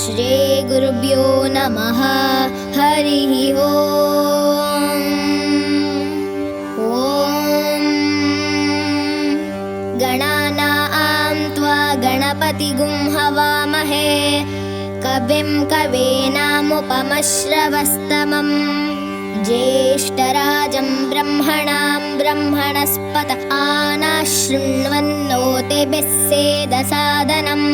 श्रीगुरुभ्यो नमः। हरिः ओम्। गणानां त्वा गणपतिगुं हवामहे कविं कवीनामुपमश्रवस्तमम् ज्येष्ठराजं ब्रह्मणां ब्रह्मणस्पत आनशृण्वन्नोतिभिः सेदसादनम्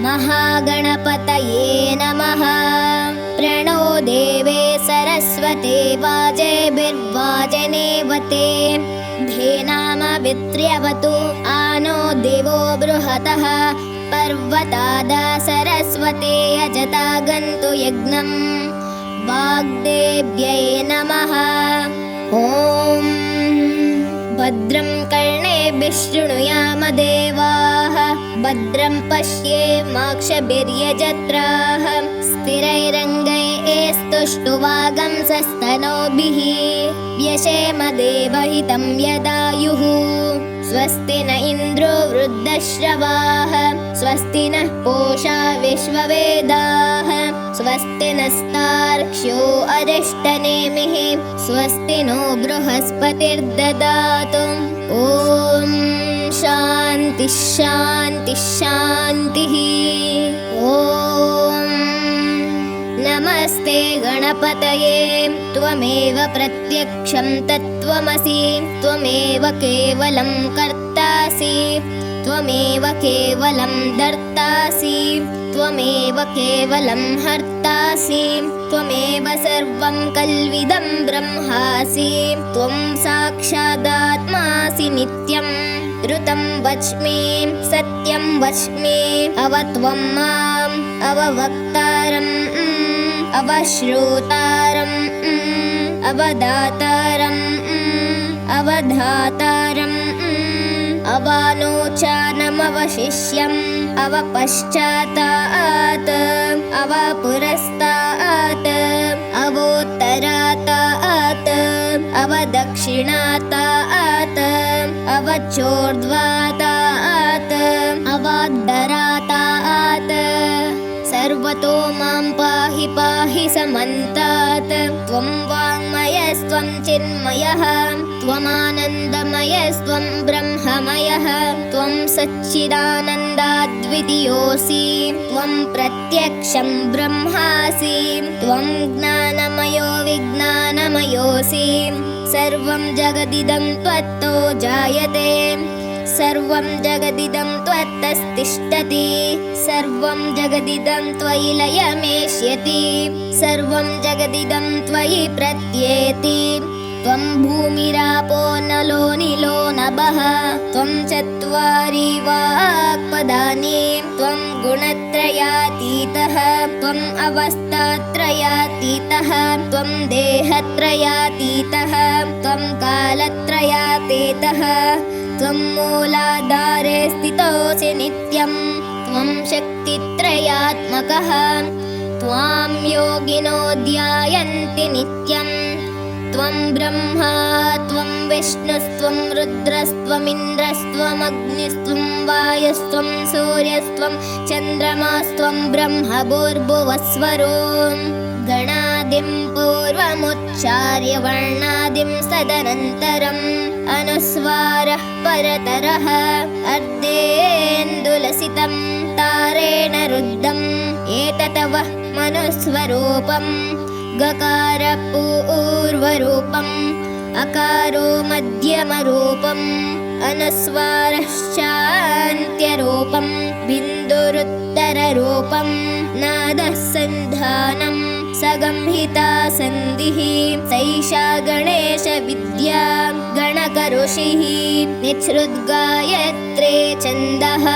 महागणपतये नमः। प्रणो देवे सरस्वती वाजेभिर्वाजनेवते धेनामवित्र्यवतु आनो देवो बृहतः पर्वतादा सरस्वती यजता गन्तु यज्ञम् वाग्देव्यै नमः। ॐ भद्रं कर्णेभिः शृणुयाम देवाः भद्रं पश्येमाक्षभिर्यजत्राः स्थिरैरङ्गैस्तुष्टुवागंसस्तनोभिः व्यशेम देवहितं यदायुः। स्वस्ति न इन्द्रो वृद्धश्रवाः स्वस्ति नः पूषा विश्ववेदाः स्वस्ति नस्तार्क्ष्यो अरिष्टनेमिः स्वस्ति नो बृहस्पतिर्ददातु। ॐ शान्ति शान्ति शान्तिः। ॐ नमस्ते गणपतये त्वमेव प्रत्यक्षं तत्त्वमसि त्वमेव केवलं कर्तासि त्वमेव केवलं दर्तासि त्वमेव केवलं हर्तासि त्वमेव सर्वं कल्विदं ब्रह्मासि त्वं साक्षादात्मासि नित्यं ऋतं वच्मि सत्यं वच्मि अवत्वं माम् अववक्तारम् अवश्रोतारम् अवदातारम् अवधातारम् अवानोचानमवशिष्यम् अवपश्चातात् अवपुरस्तात् अवोत्तरातात् अवदक्षिणातात् अवचोर्ध्वातात् अवाद्धरातात् सर्वतो मां पाहि पाहि समन्तात्। त्वं वाङ्मयस्त्वं चिन्मयः त्वमानन्दमयस्त्वं ब्रह्ममयः त्वं सच्चिदानन्दाद्वितीयोऽसि त्वं प्रत्यक्षं ब्रह्मासि त्वं ज्ञानमयो विज्ञानमयोऽसि सर्वं जगदिदं त्वत्तो जायते सर्वं जगदिदं त्वत्तस्तिष्ठति सर्वं जगदिदं त्वयि लयमेष्यति सर्वं जगदिदं त्वयि प्रत्येति। त्वं भूमिरापो नलो निलो नभः त्वं चत्वारि वाक्पदानि त्वं गुणत्रयातीतः त्वम् अवस्थात्रयातीतः त्वं देहत्रयातीतः त्वं कालत्रयातीतः त्वं मूलाधारे स्थितोऽसि नित्यं त्वं शक्तित्रयात्मकः त्वां योगिनो ध्यायन्ति नित्यं त्वं ब्रह्मा त्वं विष्णुस्त्वं रुद्रस्त्वमिन्द्रस्त्वमग्निस्त्वं वायुस्त्वं सूर्यस्त्वं चन्द्रमास्त्वं ब्रह्म भूर्भुवस्वरो। गणादिं पूर्वमुच्चार्य वर्णादिं सदनन्तरम् अनुस्वारः परतरः अर्धेन्दुलसितं तारेण रुद्धम् एततवः मनुस्वरूपम् गकार पूर्वरूपम् अकारो मध्यमरूपम् अनुस्वारश्चान्त्यरूपम् बिन्दुरुत्तररूपम् नादः सन्धानम् सगंहिता सन्धिः सैषा गणेश विद्या गणकऋषिः निःसृद्गायत्रे छन्दः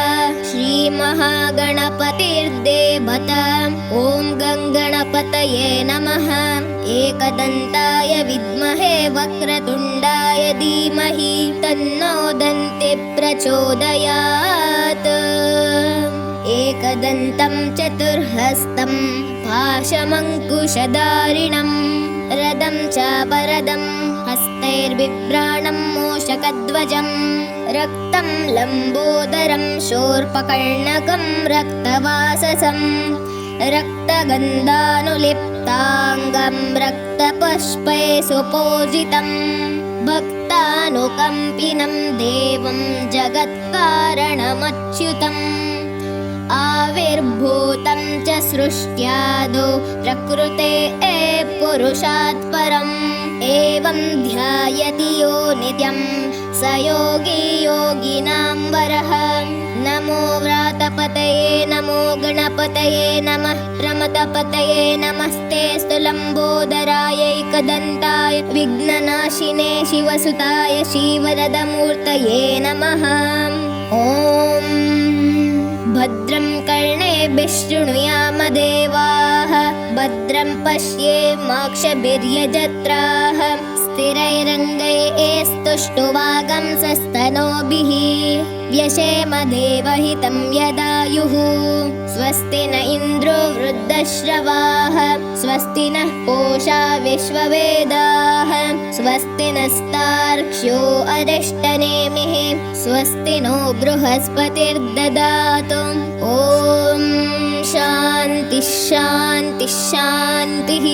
श्रीमहागणपतिर्देवता। ॐ गङ्गणपतये नमः। एकदन्ताय विद्महे वक्रतुण्डाय धीमहि तन्नो दन्तिः प्रचोदयात्। एकदन्तं चतुर्हस्तं पाशमङ्कुशधारिणं रदं चापरदं हस्तैर्बिभ्राणं मूषकध्वजं रक्तं लम्बोदरं शूर्पकर्णकं रक्तवाससं रक्तगन्धानुलिप्ताङ्गं रक्तपुष्पै सुपूजितं भक्तानुकम्पिनं देवं जगत्कारणमच्युतम् आविर्भूतं च सृष्ट्यादौ प्रकृते पुरुषात् परम् एवं ध्यायति यो नित्यं स योगी योगिनां वरः नमो व्रातपतये नमो गणपतये नमः प्रमथपतये नमस्ते लम्बोदरायैकदन्ताय विघ्ननाशिने शिवसुताय श्रीवरदमूर्तये नमः ॐ भद्रं कर्णेभिः शृणुयाम देवाः भद्रं पश्येमाक्षभिर्यजत्राः स्थिरैरङ्गैस्तुष्टुवागंसस्तनूभिः व्यशेम देवहितं यदायुः स्वस्ति न इन्द्रो वृद्धश्रवाः स्वस्ति नः पूषा विश्ववेदाः स्वस्ति नस्तार्क्ष्यो अरिष्टनेमिः स्वस्ति नो बृहस्पतिर्ददातु ॐ शान्तिः शान्तिः शान्तिः।